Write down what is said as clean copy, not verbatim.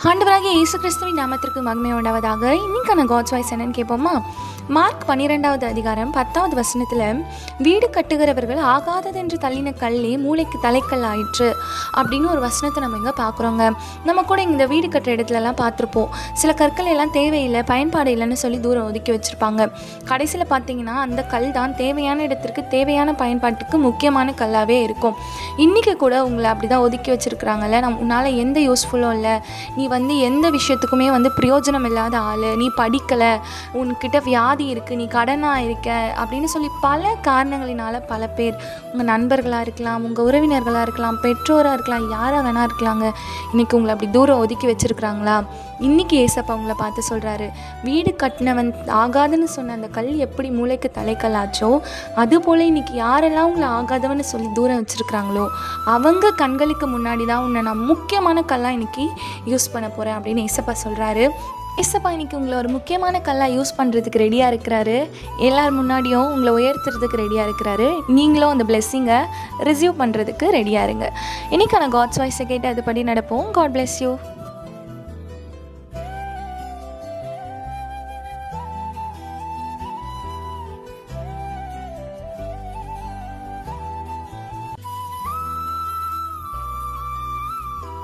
ஆண்டவராகிய இயேசு கிறிஸ்துவின் நாமத்திற்கு மகிமை உண்டாவதாக. இன்னைக்கான காட்ஸ் வாய்ஸ் என்னன்னு கேட்போமா? மார்க் 12வது அதிகாரம் 10வது வசனத்தில், வீடு கட்டுகிறவர்கள் ஆகாததென்று தள்ளின கல்லே மூளைக்கு தலைக்கல் ஆயிற்று அப்படின்னு ஒரு வசனத்தை நம்ம இங்கே பார்க்குறோங்க. நம்ம கூட இந்த வீடு கட்டுற இடத்துலலாம் பார்த்துருப்போம். சில கற்கள் எல்லாம் தேவையில்லை, பயன்பாடு இல்லைன்னு சொல்லி தூரம் ஒதுக்கி வச்சுருப்பாங்க. கடைசியில் பார்த்தீங்கன்னா அந்த கல் தான் தேவையான இடத்திற்கு தேவையான பயன்பாட்டுக்கு முக்கியமான கல்லாகவே இருக்கும். இன்றைக்கி கூட உங்களை அப்படி தான் ஒதுக்கி வச்சுருக்குறாங்கல்ல. உன்னால் எந்த யூஸ்ஃபுல்லும் இல்லை, நீ எந்த விஷயத்துக்குமே பிரயோஜனம் இல்லாத ஆள், நீ படிக்கலை, உன்கிட்ட வியாதி இருக்குது, நீ கடனாக இருக்க அப்படின்னு சொல்லி பல காரணங்களினால பல பேர், உங்கள் நண்பர்களாக இருக்கலாம், உங்கள் உறவினர்களாக இருக்கலாம், பெற்றோராக இருக்கலாம், யாராக வேணா இருக்கலாங்க, இன்றைக்கி உங்களை அப்படி தூரம் ஒதுக்கி வச்சுருக்குறாங்களா? இன்றைக்கி ஏசப்பா உங்களை பார்த்து சொல்கிறாரு, வீடு கட்டினவன் ஆகாதுன்னு சொன்ன அந்த கல் எப்படி மூளைக்கு தலைக்கல்லாச்சோ, அதுபோல் இன்றைக்கி யாரெல்லாம் உங்களை ஆகாதவன்னு சொல்லி தூரம் வச்சுருக்குறாங்களோ அவங்க கண்களுக்கு முன்னாடி தான் உன்னை நான் முக்கியமான கல்லாக இன்றைக்கி யூஸ் பண்ண போகிறேன் அப்படின்னு ஏசப்பா சொல்கிறாரு. ஏசப்பா இன்றைக்கி உங்களை ஒரு முக்கியமான கல்லாக யூஸ் பண்ணுறதுக்கு ரெடியாக இருக்கிறாரு. எல்லார் முன்னாடியும் உங்களை உயர்த்துறதுக்கு ரெடியாக இருக்கிறாரு. நீங்களும் அந்த பிளெஸ்ஸிங்கை ரிசீவ் பண்ணுறதுக்கு ரெடியாக இருங்க. இன்றைக்கான காட்ஸ் வாய்ஸை கேட்டு அதுபடி நடப்போம். God bless you.